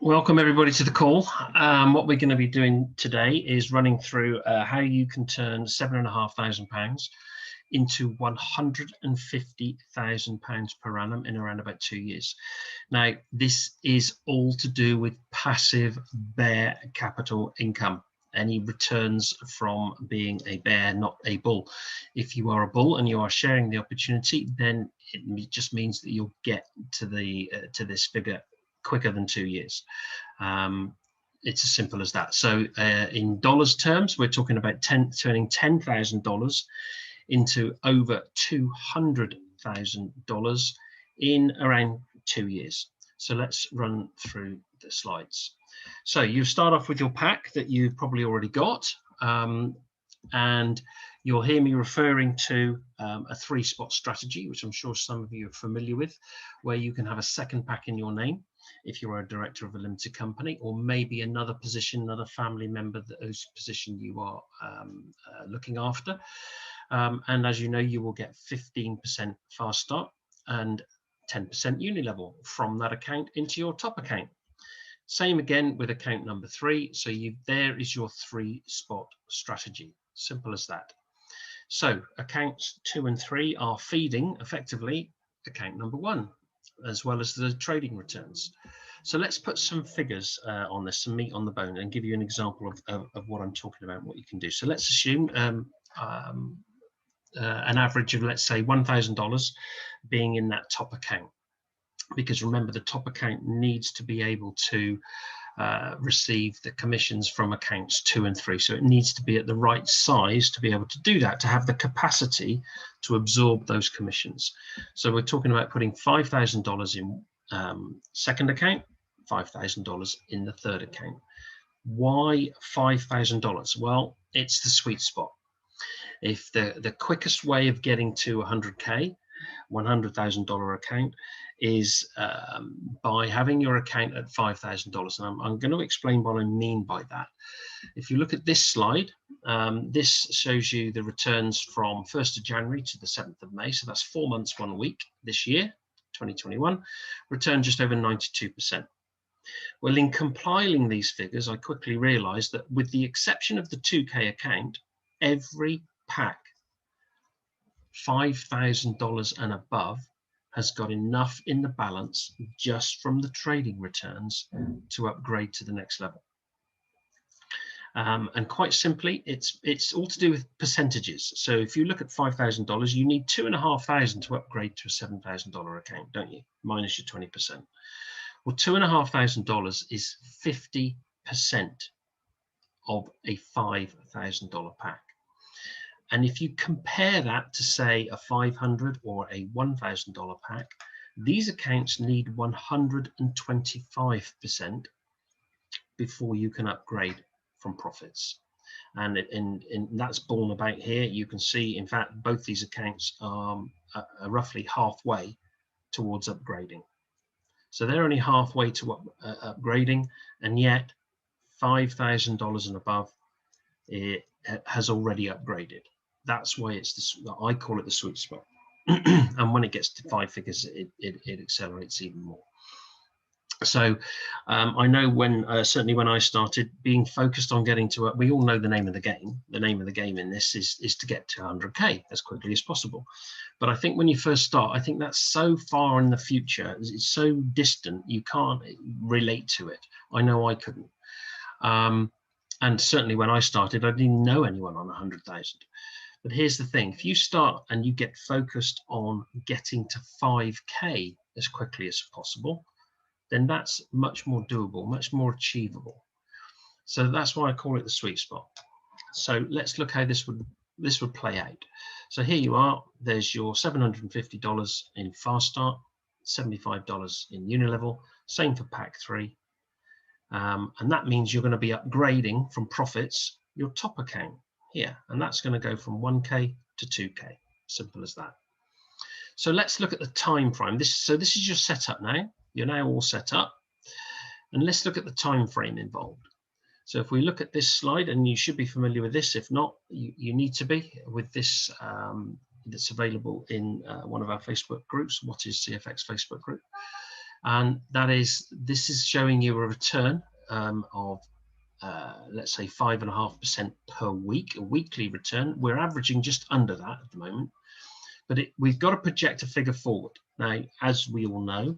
Welcome everybody to the call. What we're going to be doing today is running through how you can turn £7,500 into £150,000 per annum in around about 2 years. Now, this is all to do with passive bear capital income. Any returns from being a bear, not a bull. If you are a bull and you are sharing the opportunity, then it just means that you'll get to this figure quicker than 2 years. It's as simple as that. So in dollars terms, we're talking about turning $10,000 into over $200,000 in around 2 years. So let's run through the slides. So you start off with your pack that you've probably already got, and you'll hear me referring to a 3-spot strategy, which I'm sure some of you are familiar with, where you can have a second pack in your name if you're a director of a limited company, or maybe another position, another family member whose position you are looking after. And as you know, you will get 15% fast start and 10% Unilevel from that account into your top account. Same again with account number 3. So there is your 3-spot strategy. Simple as that. So accounts 2 and 3 are feeding effectively account number 1, as well as the trading returns. So let's put some figures on this, some meat on the bone, and give you an example of what I'm talking about and what you can do. So let's assume an average of, let's say, $1,000 being in that top account, because remember, the top account needs to be able to receive the commissions from accounts 2 and 3. So it needs to be at the right size to be able to do that, to have the capacity to absorb those commissions. So we're talking about putting $5,000 in second account, $5,000 in the third account. Why $5,000? Well, it's the sweet spot. If the quickest way of getting to 100K, $100,000 account, is by having your account at $5,000. And I'm going to explain what I mean by that. If you look at this slide, this shows you the returns from 1st of January to the 7th of May. So that's 4 months, 1 week this year, 2021, returned just over 92%. Well, in compiling these figures, I quickly realized that with the exception of the 2K account, every pack $5,000 and above has got enough in the balance just from the trading returns to upgrade to the next level. And quite simply, it's all to do with percentages. So if you look at $5,000, you need $2,500 to upgrade to a $7,000 account, don't you? Minus your 20%. Well, $2,500 is 50% of a $5,000 pack. And if you compare that to, say, a $500 or a $1,000 pack, these accounts need 125% before you can upgrade from profits. And that's borne about here. You can see, in fact, both these accounts are roughly halfway towards upgrading. So they're only halfway to upgrading, and yet $5,000 and above, it has already upgraded. That's why it's this, I call it the sweet spot. And when it gets to 5 figures, it accelerates even more. So I know certainly when I started being focused on getting to, we all know the name of the game. The name of the game in this is to get to 100K as quickly as possible. But I think when you first start, I think that's so far in the future, it's so distant, you can't relate to it. I know I couldn't. And certainly when I started, I didn't know anyone on 100,000. But here's the thing, if you start and you get focused on getting to 5K as quickly as possible, then that's much more doable, much more achievable. So that's why I call it the sweet spot. So let's look how this would play out. So here you are, there's your $750 in Fast Start, $75 in Unilevel, same for pack 3. And that means you're going to be upgrading from profits your top account here, and that's going to go from 1K to 2K. Simple as that. So let's look at the time frame. This is your setup now. You're now all set up, and let's look at the time frame involved. So if we look at this slide, and you should be familiar with this, if not, you need to be with this. That's available in one of our Facebook groups, What is CFX Facebook group. And this is showing you a return of let's say 5.5% per week, a weekly return. We're averaging just under that at the moment, but we've got to project a figure forward. Now, as we all know,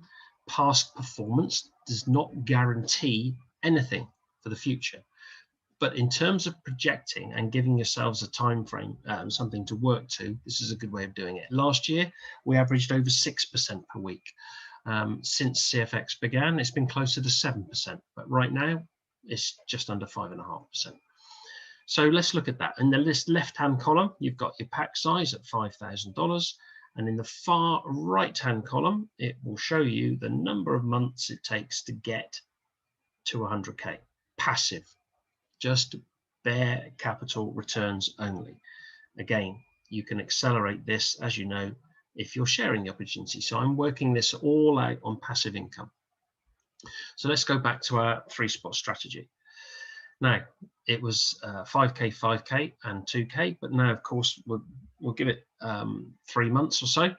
past performance does not guarantee anything for the future. But in terms of projecting and giving yourselves a time frame, something to work to, this is a good way of doing it. Last year, we averaged over 6% per week. Since CFX began, it's been closer to 7%, but right now, it's just under 5.5%. So let's look at that. In the left-hand column, you've got your pack size at $5,000. And in the far right-hand column, it will show you the number of months it takes to get to 100K. Passive, just bare capital returns only. Again, you can accelerate this, as you know, if you're sharing the opportunity. So I'm working this all out on passive income. So let's go back to our 3-spot strategy. Now, it was 5K, 5K, and 2K, but now, of course, we'll give it 3 months or so.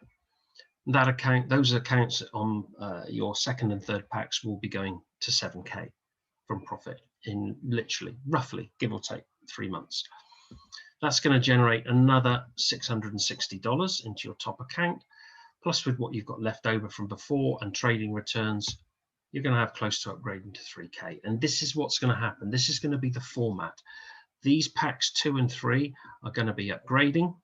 Those accounts on your second and third packs will be going to 7K from profit in literally, roughly, give or take 3 months. That's going to generate another $660 into your top account, plus with what you've got left over from before and trading returns, you're going to have close to upgrading to 3K. And this is what's going to happen. This is going to be the format. These packs 2 and 3 are going to be upgrading.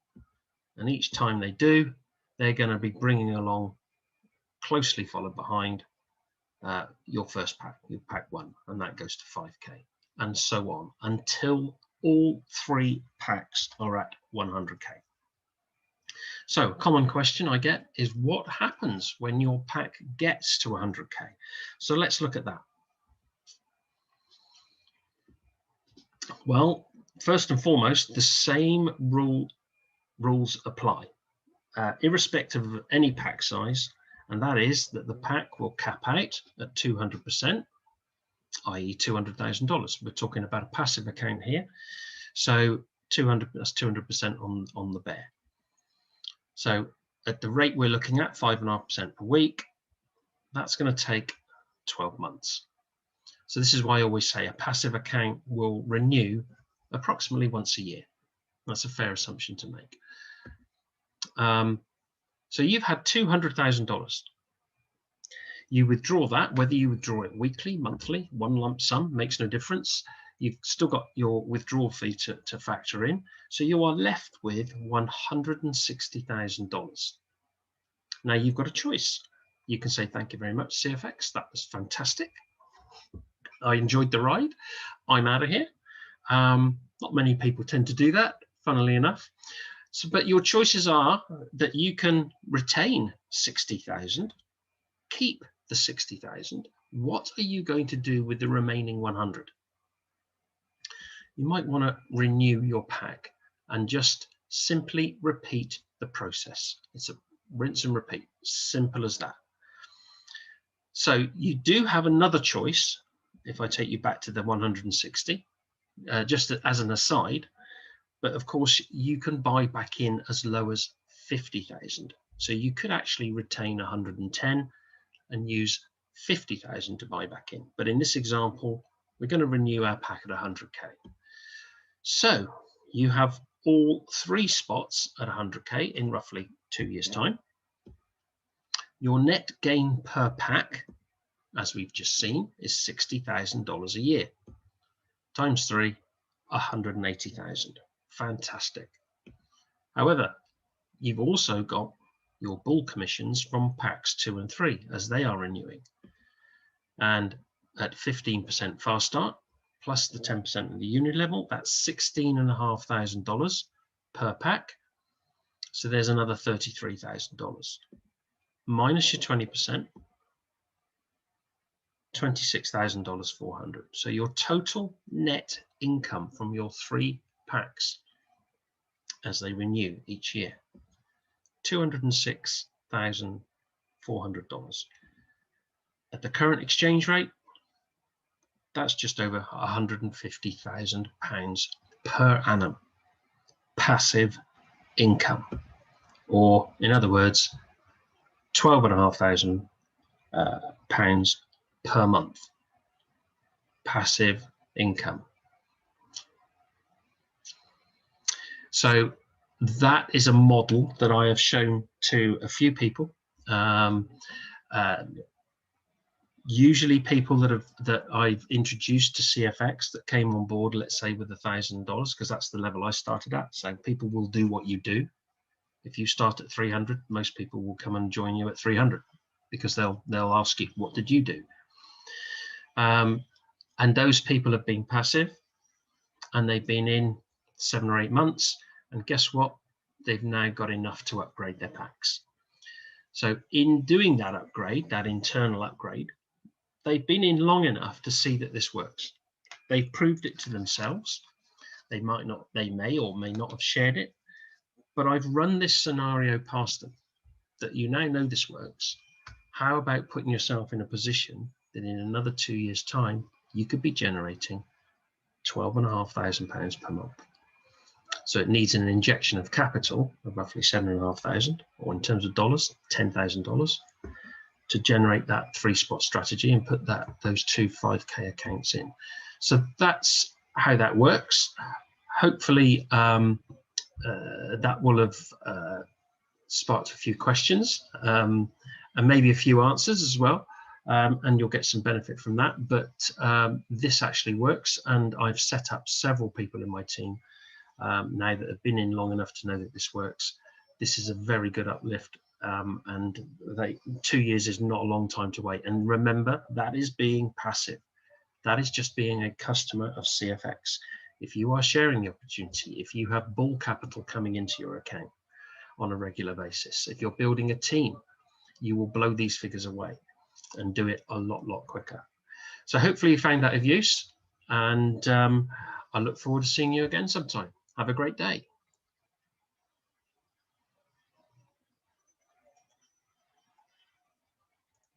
And each time they do, they're going to be bringing along, closely followed behind, your first pack, your pack 1. And that goes to 5K. And so on until all 3 packs are at 100K. So a common question I get is, what happens when your pack gets to 100K? So let's look at that. Well, first and foremost, the same rules apply, irrespective of any pack size, and that is that the pack will cap out at 200%, i.e. $200,000. We're talking about a passive account here. So that's 200% on the bear. So at the rate we're looking at, 5.5% per week, that's going to take 12 months. So this is why I always say a passive account will renew approximately once a year. That's a fair assumption to make. So you've had $200,000. You withdraw that, whether you withdraw it weekly, monthly, one lump sum, makes no difference. You've still got your withdrawal fee to factor in. So you are left with $160,000. Now you've got a choice. You can say, thank you very much, CFX. That was fantastic. I enjoyed the ride. I'm out of here. Not many people tend to do that, funnily enough. So, but your choices are that you can retain 60,000, keep the 60,000. What are you going to do with the remaining 100? You might want to renew your pack and just simply repeat the process. It's a rinse and repeat, simple as that. So you do have another choice. If I take you back to the 160, just as an aside, but of course you can buy back in as low as 50,000. So you could actually retain 110 and use 50,000 to buy back in. But in this example, we're going to renew our pack at 100K. So you have all 3 spots at 100K in roughly 2 years' time. Your net gain per pack, as we've just seen, is $60,000 a year. Times 3, 180,000. Fantastic. However, you've also got your bull commissions from packs 2 and 3 as they are renewing. And at 15% fast start, plus the 10% of the unit level, that's $16,500 per pack. So there's another $33,000. Minus your 20%, $26,400. So your total net income from your 3 packs as they renew each year, $206,400. At the current exchange rate, that's just over £150,000 per annum passive income, or in other words, 12,500 pounds per month. Passive income. So that is a model that I have shown to a few people. Usually people that I've introduced to CFX that came on board, let's say with $1,000, because that's the level I started at. So people will do what you do. If you start at 300, most people will come and join you at 300 because they'll ask you, what did you do? And those people have been passive, and they've been in 7 or 8 months, and guess what? They've now got enough to upgrade their packs. So in doing that upgrade, that internal upgrade, they've been in long enough to see that this works. They've proved it to themselves. They may or may not have shared it, but I've run this scenario past them that you now know this works. How about putting yourself in a position that in another 2 years' time, you could be generating £12,500 per month. So it needs an injection of capital of roughly $7,500, or in terms of dollars, $10,000, to generate that 3-spot strategy and put those 2 5K accounts in. So that's how that works. Hopefully that will have sparked a few questions and maybe a few answers as well. And you'll get some benefit from that. But this actually works, and I've set up several people in my team now that have been in long enough to know that this works. This is a very good uplift, and 2 years is not a long time to wait. And remember, that is being passive. That is just being a customer of CFX. If you are sharing the opportunity, if you have bull capital coming into your account on a regular basis, if you're building a team, you will blow these figures away and do it a lot quicker. So hopefully you found that of use, and I look forward to seeing you again sometime. Have a great day.